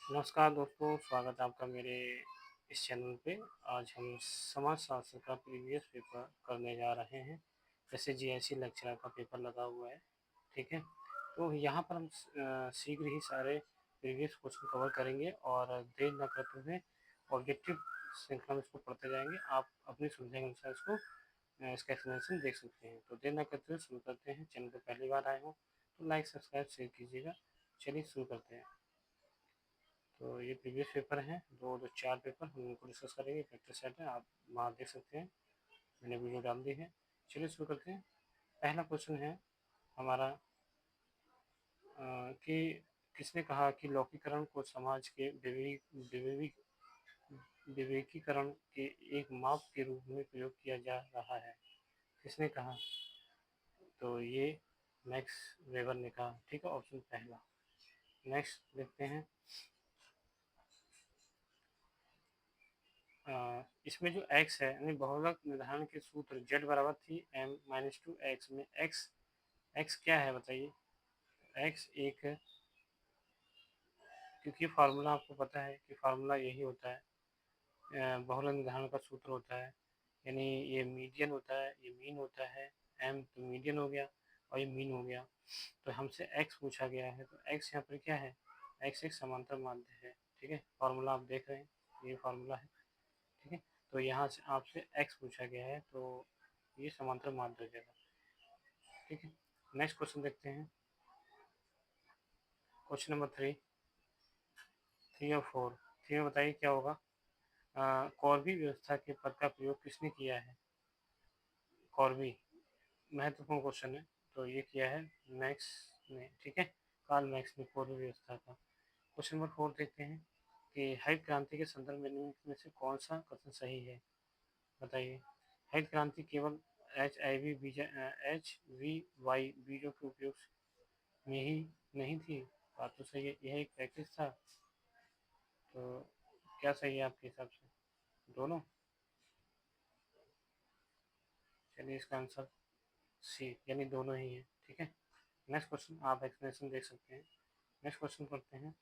नमस्कार दोस्तों, स्वागत है आपका मेरे इस चैनल पे। आज हम समाजशास्त्र का प्रीवियस पेपर करने जा रहे हैं। जैसे जीएससी लेक्चरर का पेपर लगा हुआ है, ठीक है। तो यहाँ पर हम शीघ्र ही सारे प्रीवियस क्वेश्चन कवर करेंगे और देर न करते हुए ऑब्जेक्टिव श्रृंखला में इसको पढ़ते जाएंगे। आप अपनी सुविधा के अनुसार इसका एक्सप्लेनेशन देख सकते हैं। तो देर न करते हुए शुरू करते हैं। चैनल पर पहली बार आए हो तो लाइक, सब्सक्राइब, शेयर कीजिएगा। चलिए शुरू करते हैं। तो ये प्रीवियस पेपर हैं, दो दो चार पेपर हम उनको डिस्कस करेंगे। प्रैक्टिस सेट है, आप वहाँ देख सकते हैं, मैंने वीडियो डाल दी है। चलिए शुरू करते हैं। पहला क्वेश्चन है हमारा कि किसने कहा कि लौकिकरण को समाज के विवेकीकरण के एक माप के रूप में प्रयोग किया जा रहा है। किसने कहा? तो ये मैक्स वेबर ने कहा, ठीक है, ऑप्शन पहला। नेक्स्ट देखते हैं। इसमें जो x है यानी बहुलक निर्धारण के सूत्र z बराबर थी m-2x में x क्या है बताइए। x एक, क्योंकि फार्मूला आपको पता है कि फार्मूला यही होता है, बहुलक निर्धारण का सूत्र होता है, यानी ये मीडियन होता है, ये मीन होता है। m तो मीडियन हो गया और ये मीन हो गया। तो हमसे x पूछा गया है, तो x यहाँ पर क्या है? x एक समांतर माध्य है, ठीक है। फार्मूला आप देख रहे हैं, ये फार्मूला है, ठीक है। तो यहाँ से आपसे x पूछा गया है, तो ये समांतर माध्य हो जाएगा, ठीक है। नेक्स्ट क्वेश्चन देखते हैं। क्वेश्चन नंबर थ्री और फोर। थ्री में बताइए क्या होगा। कॉर्बी व्यवस्था के पद का प्रयोग किसने किया है? कॉर्बी महत्वपूर्ण क्वेश्चन है। तो ये किया है मैक्स ने, ठीक है, कार्ल मैक्स ने कॉर्बी व्यवस्था का। क्वेश्चन नंबर फोर देखते हैं कि हरित क्रांति के संदर्भ में निम्नलिखित में से कौन सा कथन सही है? बताइए। हरित क्रांति केवल HIV/HVY बीजों के उपयोग में ही नहीं थी। बात तो सही है, यह एक प्रैक्टिस था। तो क्या सही है आपके हिसाब से? दोनों? चलिए इसका आंसर सी, यानी दोनों ही है, ठीक है। नेक्स्ट क्वेश्चन, आप एक्सप्लेनेशन देख सकते हैं। नेक्स्ट क्वेश्चन पढ़ते हैं।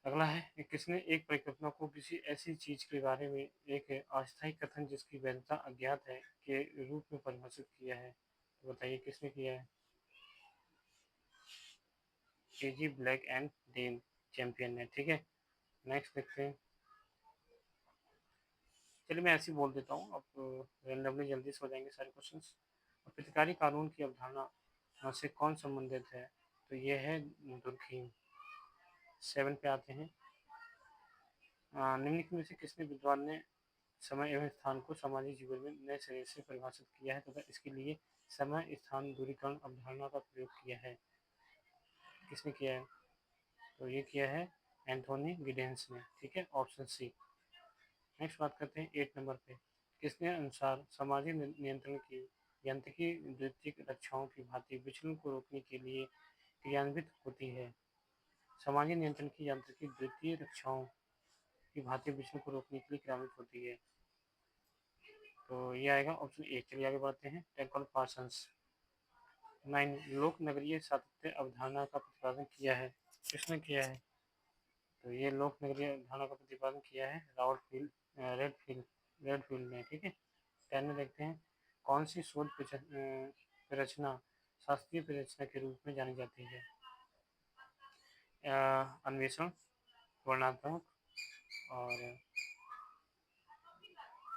अगला है कि किसने एक परिकल्पना को किसी ऐसी चीज के बारे में एक अस्थायी कथन जिसकी वैधता अज्ञात है के रूप में परिभाषित किया है? तो बताइए किसने किया है? केजी ब्लैक एंड डेन चैंपियन है, ठीक है। नेक्स्ट देखते हैं। चलिए मैं ऐसे ही बोल देता हूँ, अब रेंडमली जल्दी से हो जाएंगे सारे क्वेश्चंस। और प्रतिकारी कानून की अवधारणा से कौन संबंधित है? तो ये है दुर्खीम। सेवन पे आते हैं। निम्नलिखित में से किसने विद्वान ने समय एवं स्थान को सामाजिक जीवन में नए सिरे से परिभाषित किया है तथा इसके लिए समय स्थान दूरीकरण अवधारणा का प्रयोग किया है? किसने किया है? तो ये किया है एंथोनी गिडेंस ने, ठीक है, ऑप्शन सी। नेक्स्ट बात करते हैं 8 नंबर पे। किसने अनुसार सामाजिक नियंत्रण की यांत्रिकी द्वितीयक रक्षाओं की भांति विचलन को रोकने के लिए क्रियान्वित होती है? सामाजिक नियंत्रण की यांत्रिकी द्वितीय रक्षाओं की भांति विचलन को रोकने के लिए क्रियान्वित होती है। तो ये आएगा ऑप्शन ए। चलिए आगे बढ़ते हैं। Tackle Parsons. 9 लोक नगरीय सातत्य अवधारणा का प्रतिपादन किया है। किसने किया है? तो ये लोक नगरीय अवधारणा का प्रतिपादन किया है रॉबर्ट रेडफील्ड ने, ठीक है। 10 में देखते हैं। कौन सी शोध प्ररचना शास्त्रीय प्ररचना के रूप में जानी जाती है? अन्वेषण, वर्णनात्मक और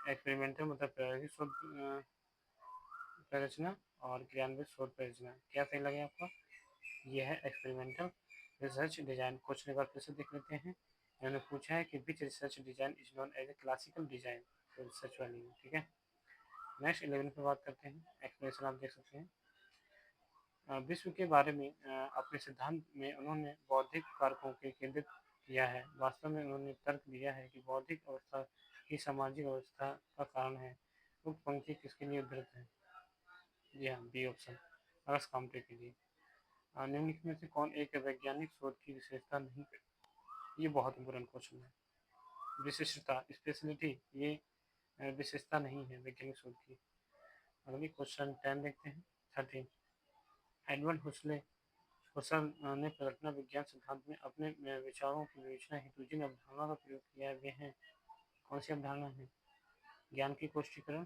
एक्सपेरिमेंटल मतलब प्रायोगिक शोध प्ररचना और क्रियान्वित शोध प्ररचना। क्या सही लगे आपका? यह है एक्सपेरिमेंटल रिसर्च डिजाइन। क्वेश्चन एक बार फिर से देख लेते हैं। इन्होंने पूछा है कि which research design is known as a classical design. तो रिसर्च वाली है, ठीक है। नेक्स्ट 11 पे बात करते हैं। एक्सप्लेनेशन आप देख सकते हैं। विश्व के बारे में अपने सिद्धांत में उन्होंने बौद्धिक कारकों के केंद्रित किया है। वास्तव में उन्होंने तर्क दिया है कि बौद्धिक अवस्था ही सामाजिक अवस्था का कारण है। उक्त पंक्ति किसके लिए उद्धृत है? जी हाँ, बी ऑप्शन, अगस्त काम्टे के लिए। निम्नलिखित में से कौन एक वैज्ञानिक शोध की विशेषता नहीं? ये बहुत इंपॉर्टेंट क्वेश्चन है। विशिष्टता, स्पेशलिटी, ये विशेषता नहीं है वैज्ञानिक शोध की। अगली क्वेश्चन 10 देखते हैं। 13। एडवर्ड हुसले हसल ने परिकल्पना विज्ञान सिद्धांत में अपने विचारों की विवेचना हेतु जिन अवधारणा का प्रयोग किया है वे हैं, कौन सी अवधारणा है? ज्ञान की कोष्टीकरण,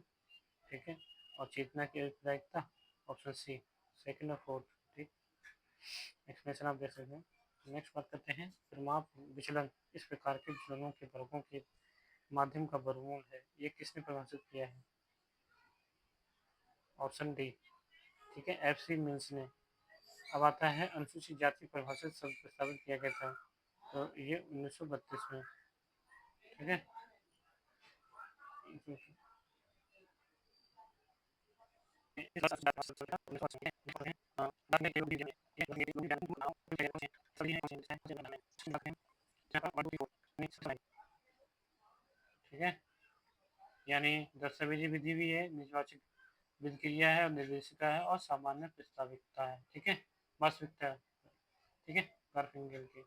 ठीक है, और चेतना की अभिप्रायिकता, ऑप्शन सी, सेकंड और फोर्थ, ठीक। एक्सप्लेनेशन आप देख सकते हैं। नेक्स्ट बात करते हैं परिमाप विचलन। इस प्रकार के विचलनों के वर्गों के माध्यम का वर्गमूल है, ये किसने परिभाषित किया है? ऑप्शन डी, ठीक है, एफ सी मिल्स ने। अब आता है अनुसूचित जाति परिभाषित शब्द प्रस्तावित किया गया था, तो ये 1932 में, ठीक है। ठीक है, यानी दस्तावेजी विधि भी है, निर्वाचित विधि क्रिया है और निर्देशिका है और सामान्य प्रस्ताविकता है, ठीक है, वास्तविकता है, ठीक है, गार्फिंगल की।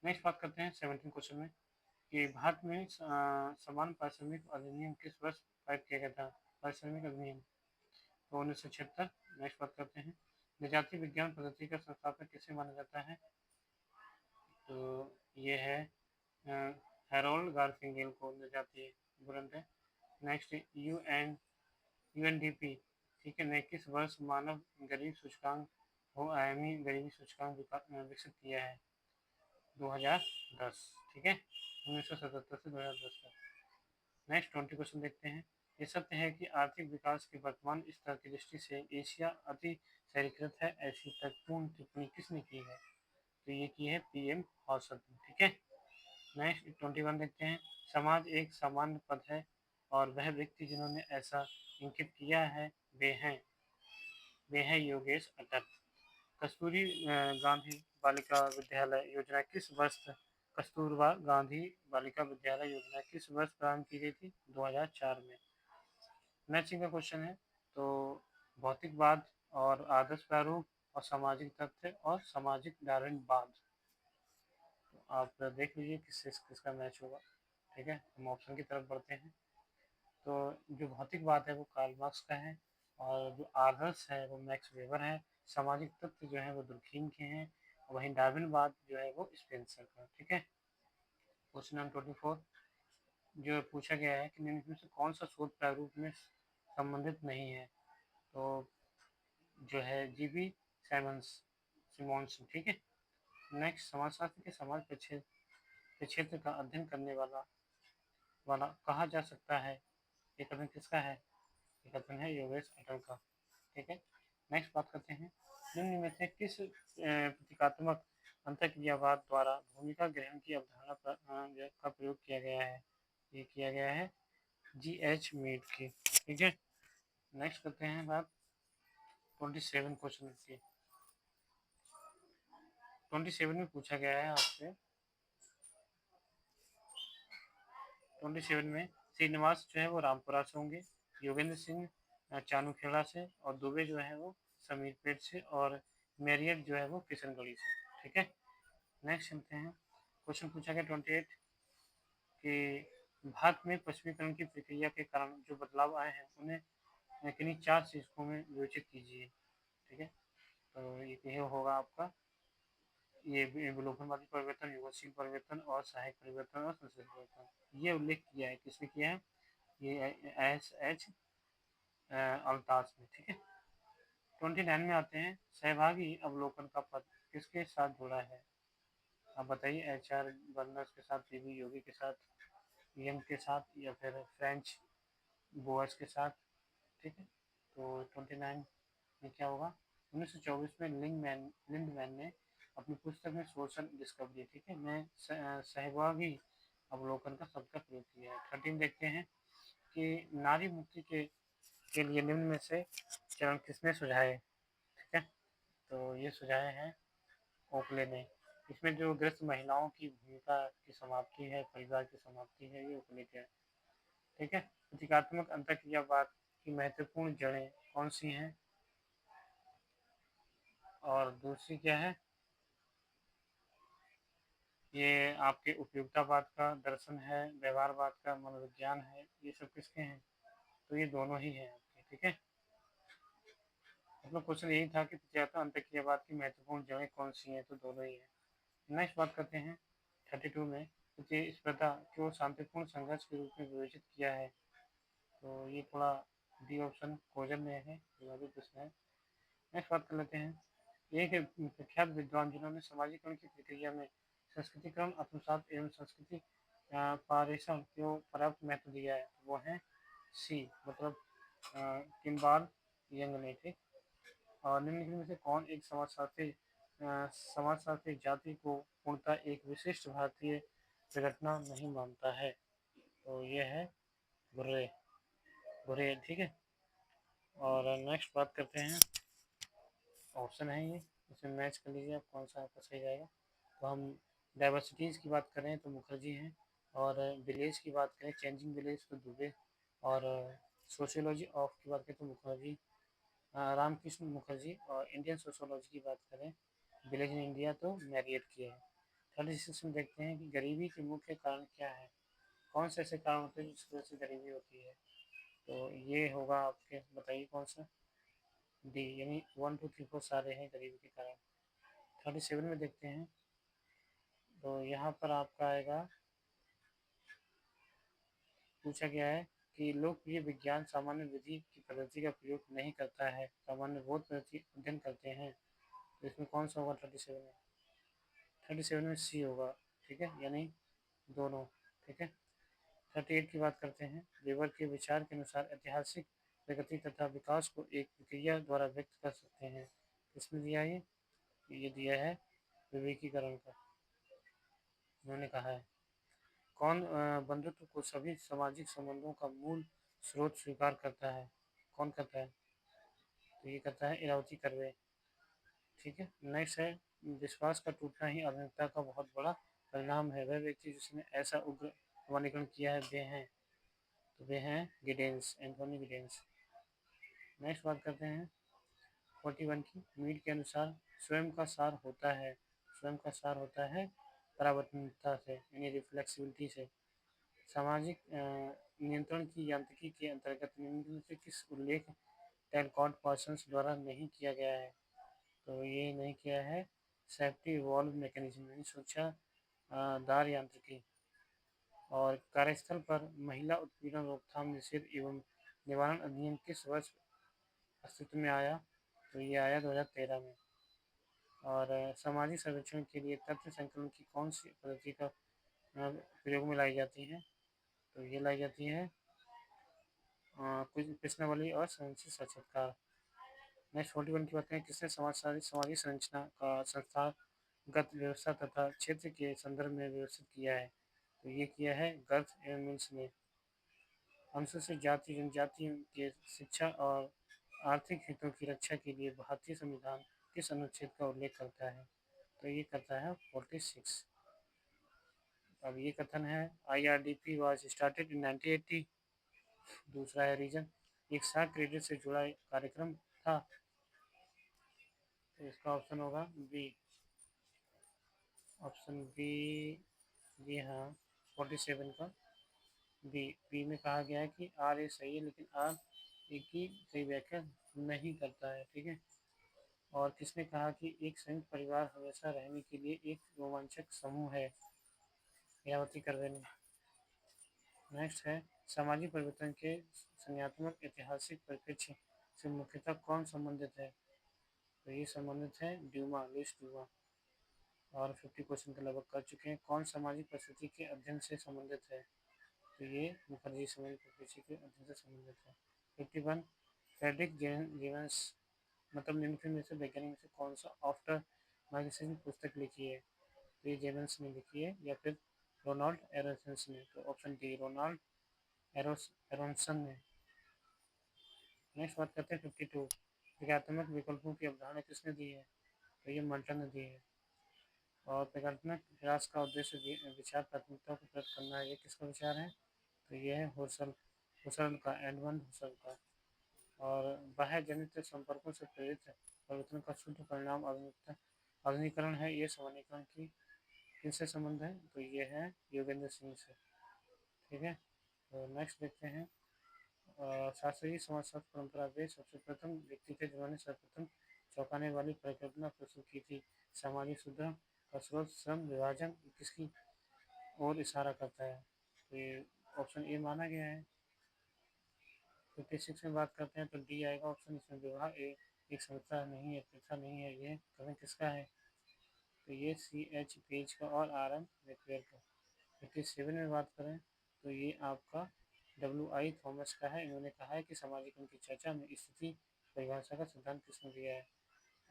नेक्स्ट बात करते हैं 17 क्वेश्चन में कि भारत में समान पारिश्रमिक अधिनियम किस वर्ष पारित किया गया था? पारिश्रमिक अधिनियम तो 1976। नेक्स्ट बात करते हैं निजाति विज्ञान पद्धति का संस्थापक किसे माना जाता है? तो ये है हैरोल्ड गार्फिंगल को निजाति ग्रंथ है। नेक्स्ट यूएनडीपी, ठीक है, ने किस वर्ष मानव गरीब सूचकांक बहुआयामी गरीबी सूचकांक विकसित किया है? 2010, ठीक है, 1977 से 2010 तक। नेक्स्ट 20 क्वेश्चन देखते हैं। ये सत्य है कि आर्थिक विकास के वर्तमान स्तर की दृष्टि से एशिया अति शहरीकृत है, ऐसी तर्कपूर्ण टिप्पणी किसने की है? तो ये की है पीएम औसत, ठीक है। नेक्स्ट 21 देखते हैं। समाज एक सामान्य पद है और वह व्यक्ति जिन्होंने ऐसा इंगित किया है वे हैं योगेश अटल। कस्तूरी गांधी बालिका विद्यालय योजना किस वर्ष कस्तूरबा गांधी बालिका विद्यालय योजना किस वर्ष प्रारंभ की गई थी? 2004 में। मैचिंग का क्वेश्चन है, तो भौतिकवाद और आदर्श प्रारूप और सामाजिक तथ्य और सामाजिक डार्विनवाद, तो आप देख लीजिए किससे किसका मैच होगा, ठीक है। हम ऑप्शन की तरफ बढ़ते हैं। तो जो भौतिकवाद है वो कार्ल मार्क्स का है और जो आदर्श है वो मैक्स वेबर है, सामाजिक तत्व जो है वो दुर्खीम के हैं और वहीं डार्विनवाद जो है वो स्पेंसर का, ठीक है। क्वेश्चन नंबर 24 जो पूछा गया है कि निम्न में से कौन सा शोध प्रारूप में संबंधित नहीं है? तो जो है जीबी सिमोन्स, ठीक है। नेक्स्ट समाजशास्त्र के समाज के क्षेत्र का अध्ययन करने वाला वाला कहा जा सकता है, ये कथन किसका है? ये कथन है योगेश अटल का, ठीक है। नेक्स्ट बात करते हैं निम्न में से किस प्रतीकात्मक अंतःक्रियावाद द्वारा भूमिका ग्रहण की अवधारणा का प्रयोग किया गया है? ये किया गया है जी.एच. मीड की, ठीक है। नेक्स्ट करते हैं बात 27 क्वेश्चन की। 27 में पूछा गया है आपसे, 27 में श्रीनिवास जो है वो रामपुरा से होंगे, योगेंद्र सिंह चाणूखेड़ा से और दुबे जो है वो समीरपेट से और मेरियट जो है वो किशनगढ़ी से, ठीक है। नेक्स्ट चलते हैं। क्वेश्चन पूछा गया 28 कि भारत में पश्चिमीकरण की प्रक्रिया के कारण जो बदलाव आए हैं उन्हें किन्हीं 4 शीर्षकों में विवेचित कीजिए, ठीक है। तो ये होगा आपका ये विलोपनवादी परिवर्तन, युगलशील परिवर्तन और सहायक परिवर्तन और संश्लेषण परिवर्तन। ये उल्लेख किया है, किसने किया है? ये एस.एच. अल्ताफ में, ठीक है। 29 में आते हैं सहभागी अवलोकन का पद किसके साथ जुड़ा है? आप बताइए, एच.आर. बर्नस के साथ, पी.बी. योगी के साथ, यंग के साथ या फिर फ्रेंच बोअर्स के साथ, ठीक है। तो 29 में क्या होगा? 1924 में लिंडमैन ने अपनी पुस्तक में सोशल डिस्कवरी, ठीक है, में सहभागी अवलोकन का शब्द का प्रयोग किया है। 13 देखते हैं कि नारी मुक्ति के लिए निम्न में से चरण किसने सुझाए, ठीक है। तो ये सुझाए हैं ओकले ने। इसमें जो ग्रस्त महिलाओं की भूमिका की समाप्ति है, परिवार की समाप्ति है, ये ओकले के है, ठीक है। प्रतीकात्मक अंतःक्रियावाद की महत्वपूर्ण जड़ें कौन सी हैं और दूसरी क्या है? ये आपके उपयोगितावाद का दर्शन है, व्यवहारवाद का मनोविज्ञान है, ये सब किसके हैं? तो ये दोनों ही हैं आपके, ठीक है। मतलब क्वेश्चन यही था कि तथ्यात्मक अंतःक्रियावाद की महत्वपूर्ण जगह कौन सी है, तो दोनों ही है। नेक्स्ट बात करते हैं 32 में, प्रतिस्पर्धा को शांतिपूर्ण संघर्ष के रूप में विवेचित किया है। तो ये थोड़ा डी ऑप्शन क्वेश्चन में है, विवादित प्रश्न है। नेक्स्ट बात कर लेते हैं, एक प्रख्यात विद्वान जिन्होंने समाजीकरण की प्रक्रिया में संस्कृतिकरण आत्मसात एवं संस्कृति पारेषण को पर्याप्त महत्व दिया है, वो है सी, मतलब किम्बाल यंग ने, ठीक। और निम्नलिखित में से कौन एक समाजशास्त्री जाति को पूर्णतः एक विशिष्ट भारतीय संगठना नहीं मानता है, तो ये है घुर्रे, घुर्रे, ठीक है। और नेक्स्ट बात करते हैं, ऑप्शन है ये, इसमें मैच कर लीजिए आप कौन सा आपका सही रहेगा। तो हम डाइवर्सिटीज़ की बात करें तो मुखर्जी हैं, और विलेज की बात करें, चेंजिंग विलेज, तो दुबे, और सोशियोलॉजी ऑफ की बात करें तो मुखर्जी, रामकृष्ण मुखर्जी, और इंडियन सोशियोलॉजी की बात करें विलेज इन इंडिया तो मैरियट की है। 36 में देखते हैं कि गरीबी के मुख्य कारण क्या है, कौन से ऐसे कारण होते हैं जिसकी वजह से गरीबी होती है, तो ये होगा आपके, बताइए कौन सा। डी, यानी 1 2 3 4 सारे हैं गरीबी के कारण। 37 में देखते हैं, तो यहाँ पर आपका आएगा, पूछा गया है कि लोकप्रिय विज्ञान सामान्य विधि की पद्धति का प्रयोग नहीं करता है, सामान्य बोध पद्धति अध्ययन करते हैं, तो इसमें कौन सा होगा 37 में। 37 में सी होगा, ठीक है, यानी दोनों, ठीक है। 38 की बात करते हैं, वेबर के विचार के अनुसार ऐतिहासिक प्रगति तथा विकास को एक प्रक्रिया द्वारा व्यक्त कर सकते हैं, इसमें दिया है ये दिया है विवेकीकरण का, उन्होंने कहा है। कौन बंधुत्व को सभी सामाजिक संबंधों का मूल स्रोत स्वीकार करता है, कौन करता है, तो ये करता है इरावती कर्वे, ठीक है। नेक्स्ट है, विश्वास का टूटना ही आधुनिकता का बहुत बड़ा परिणाम है, वह व्यक्ति जिसने ऐसा उग्र प्रमाणीकरण किया है वे हैं, तो वे हैं गिडेंस, एंथोनी गिडेंस। नेक्स्ट बात करते हैं 41 की, मीड के अनुसार स्वयं का सार होता है, स्वयं का सार होता है परावर्तनता से, यानी रिफ्लेक्सिबिलिटी से। सामाजिक नियंत्रण की यांत्रिकी के अंतर्गत निम्नलिखित में से किस उल्लेख टैलकॉट पार्सन्स द्वारा नहीं किया गया है, तो ये नहीं किया है सेफ्टी वॉल्व मैकेनिज्म, यानी सुरक्षा दार यांत्रिकी। और कार्यस्थल पर महिला उत्पीड़न रोकथाम निषेध एवं निवारण अधिनियम किस वर्ष अस्तित्व में आया, तो ये आया 2013 में। और सामाजिक सर्वेक्षण के लिए तथ्य संकलन की कौन सी पद्धति का प्रयोग में लाई जाती है, तो ये लाई जाती है कुछ प्रश्नावली और संचित साक्षात्कार। नेक्स्ट 41 की बात करें, किसने सामाजिक संरचना का संस्थागत व्यवस्था तथा क्षेत्र के संदर्भ में व्यवस्थित किया है, तो ये किया है गर्थ एवं मिल्स ने। अनुसूचित जाति जनजाति के शिक्षा और आर्थिक हितों की रक्षा के लिए भारतीय संविधान किस अनुच्छेद का उल्लेख करता है, तो ये करता है 46। अब ये कथन है, IRDP वाज स्टार्टेड इन 1980। दूसरा है रीजन, एक साथ क्रेडिट से जुड़ा कार्यक्रम था, तो इसका ऑप्शन होगा बी, ऑप्शन बी, जी हाँ 47 का बी। बी में कहा गया है कि आर ए सही है, लेकिन आर एक ही सही व्याख्या नहीं करता है, ठीक है। और किसने कहा कि एक संयुक्त परिवार हमेशा रहने के लिए एक रोमांचक समूह है, यावती करवे ने। नेक्स्ट है, सामाजिक परिवर्तन के संज्ञानात्मक ऐतिहासिक परिप्रेक्ष्य से मुख्यतः कौन संबंधित है, तो ये संबंधित है ड्यूमा, लुइस ड्यूमा। और 50 क्वेश्चन का लगभग कर चुके हैं, कौन सामाजिक परिस्थिति के अध्ययन से संबंधित है, तो ये मुखर्जी सामाजिक परिस्थिति के अध्ययन से संबंधित है। 51, फ्रेडरिक जेम्स, मतलब निम्नलिखित में से वैज्ञानिक में से कौन सा आफ्टर माइग्रेशन पुस्तक लिखी है, तो ये जेम्स ने लिखी है या फिर रोनाल्ड एरोन्सन ने, तो ऑप्शन डी रोनाल्ड एरोन्सन ने। नेक्स्ट बात करते हैं 52, प्रक्रियात्मक विकल्पों की अवधारणा किसने दी है, तो ये मल्टन ने दी है। और प्रक्रियात्मक ह्रास का उद्देश्य विचार प्राथमिकता को प्रकट करना है, ये किसका विचार है, तो ये है हुसर्ल का, एडमंड हुसर्ल का। और बाह्य जनित संपर्कों से प्रेरित परिवर्तन का शुद्ध परिणाम आधुनिकीकरण है, ये सामान्यीकरण की किनसे संबंध है, तो ये है योगेंद्र सिंह से, ठीक है। तो नेक्स्ट देखते हैं शास्त्रीय समाजशास्त्र परंपरा वे सबसे प्रथम व्यक्ति थे जिन्होंने सर्वप्रथम चौंकाने वाली परिकल्पना प्रस्तुत की थी। सामाजिक सुधार का स्रोत श्रम विभाजन किसकी ओर इशारा करता है? तो ये ऑप्शन ए माना गया है। 56 में बात करते हैं तो डी आएगा ऑप्शन इसमें। विवाह एक समस्या नहीं है, प्रथा नहीं है, यह कथन किसका है? तो ये सी एच पेज का और आर एम मैक्सवेल का। 57 में बात करें तो ये आपका डब्ल्यू आई थॉमस का है। इन्होंने कहा है कि सामाजिक की चर्चा में स्थिति परिभाषा का सिद्धांत किसने दिया है?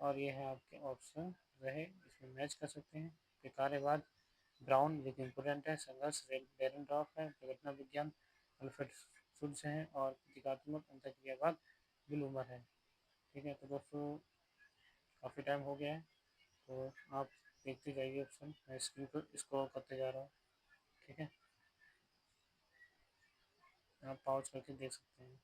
और ये है आपके ऑप्शन रहे, इसमें मैच कर सकते हैं। कि कार्यवाद ब्राउन विद इम्पोर्टेंट है, संघर्ष डेरेनडॉर्फ है, प्रघटना विज्ञान अल्फ्रेड शुल्ज है, और प्रतीकात्मक अंतःक्रियावाद बिल उमर है। ठीक है, तो दोस्तों काफ़ी टाइम हो गया है, तो आप देखते जाइए ऑप्शन, मैं स्क्रीन पर स्क्रॉल करते जा रहा हूँ। ठीक है, आप पॉज करके देख सकते हैं।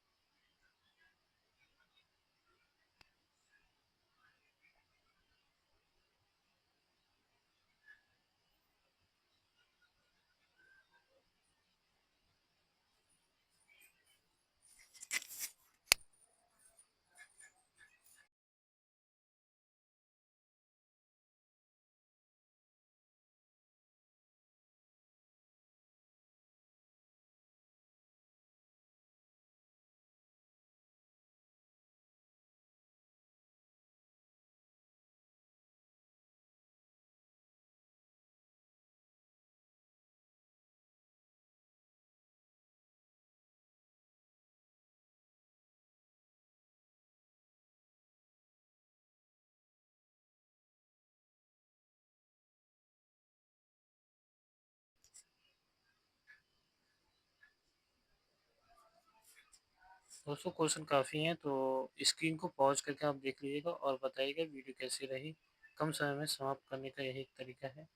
दोस्तों क्वेश्चन काफ़ी हैं, तो स्क्रीन को पॉज करके आप देख लीजिएगा और बताइएगा वीडियो कैसी रही। कम समय में समाप्त करने का यही एक तरीका है,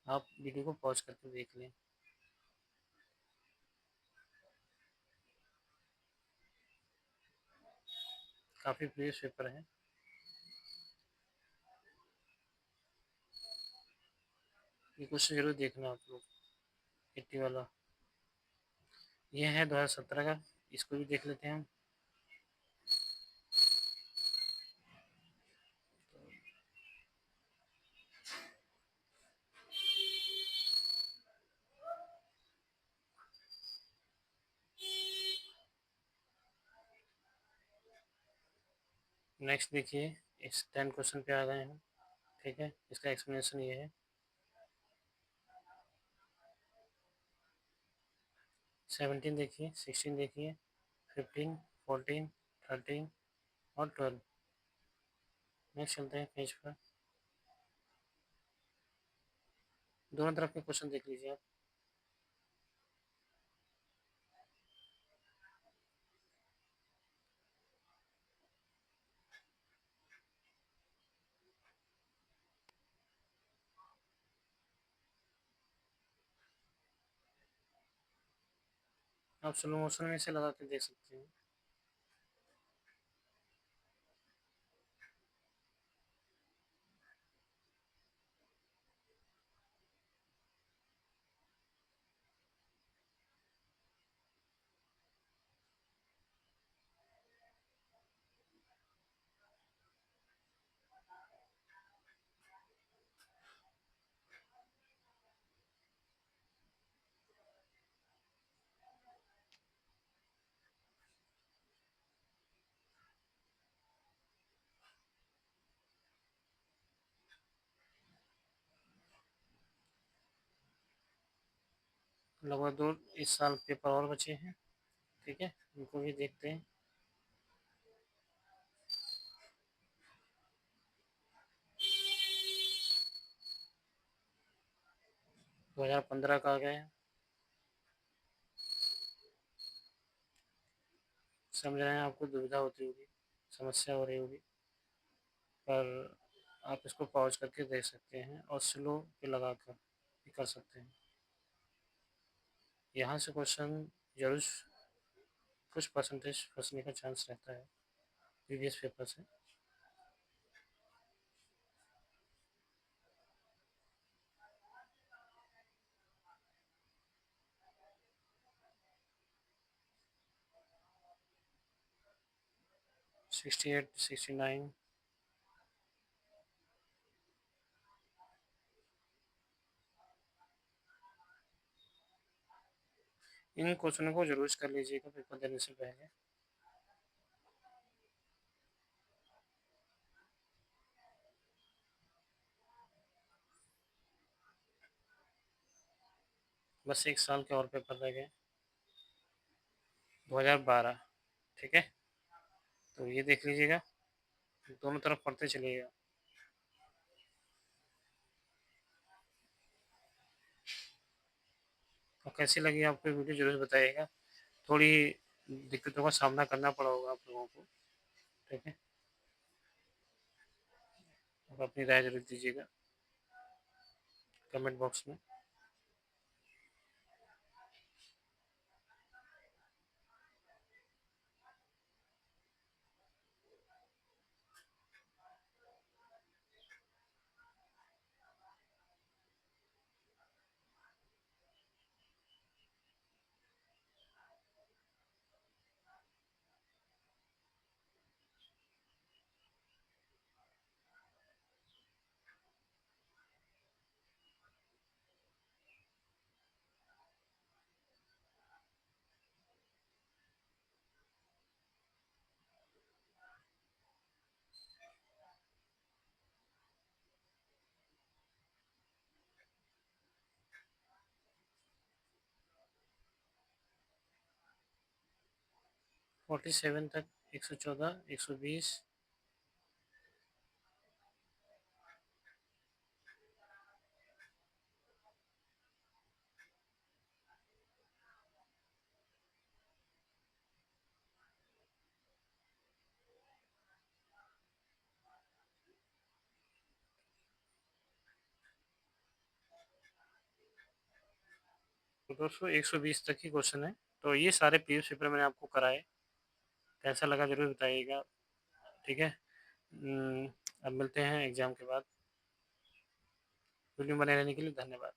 आप वीडियो को पॉज करके देख लें। काफ़ी प्रीवियस पेपर है, ये क्वेश्चन जरूर देखना आप लोग। 80 वाला ये है 2017 का, इसको भी देख लेते हैं हम। नेक्स्ट देखिए, इस 10 क्वेश्चन पे आ गए हैं। ठीक है, इसका एक्सप्लेनेशन ये है। 17 देखिए, 16 देखिए, 15, 14, 13 और 12। नेक्स्ट चलते हैं पेज पर, दोनों तरफ के क्वेश्चन देख लीजिए आप। आप स्लो मोशन में से लगा के देख सकते हैं। लगभग दो इस साल पेपर और बचे हैं। ठीक है, उनको भी देखते हैं। 2015 का आ गए हैं। समझ रहे हैं, आपको दुविधा होती होगी, समस्या हो रही होगी, पर आप इसको पॉज करके देख सकते हैं और स्लो पे लगा कर भी कर सकते हैं। यहाँ से क्वेश्चन जरूर कुछ परसेंटेज फंसने का चांस रहता है प्रीवियस पेपर से। 68, 69। इन क्वेश्चनों को जरूर कर लीजिएगा पेपर देने से पहले। बस 1 साल के और पेपर रह गए। 2012। ठीक है, तो ये देख लीजिएगा, दोनों तरफ पढ़ते चलिएगा। और कैसी लगी आपको वीडियो जरूर बताइएगा। थोड़ी दिक्कतों का सामना करना पड़ा होगा आप लोगों को। ठीक है, आप अपनी राय जरूर दीजिएगा कमेंट बॉक्स में। 47 तक, 114, 120। तो दोस्तों 120 तक ही क्वेश्चन है। तो ये सारे पीएस पेपर मैंने आपको कराए, कैसा लगा जरूर बताइएगा। ठीक है, अब मिलते हैं एग्ज़ाम के बाद। वीडियो बने रहने के लिए धन्यवाद।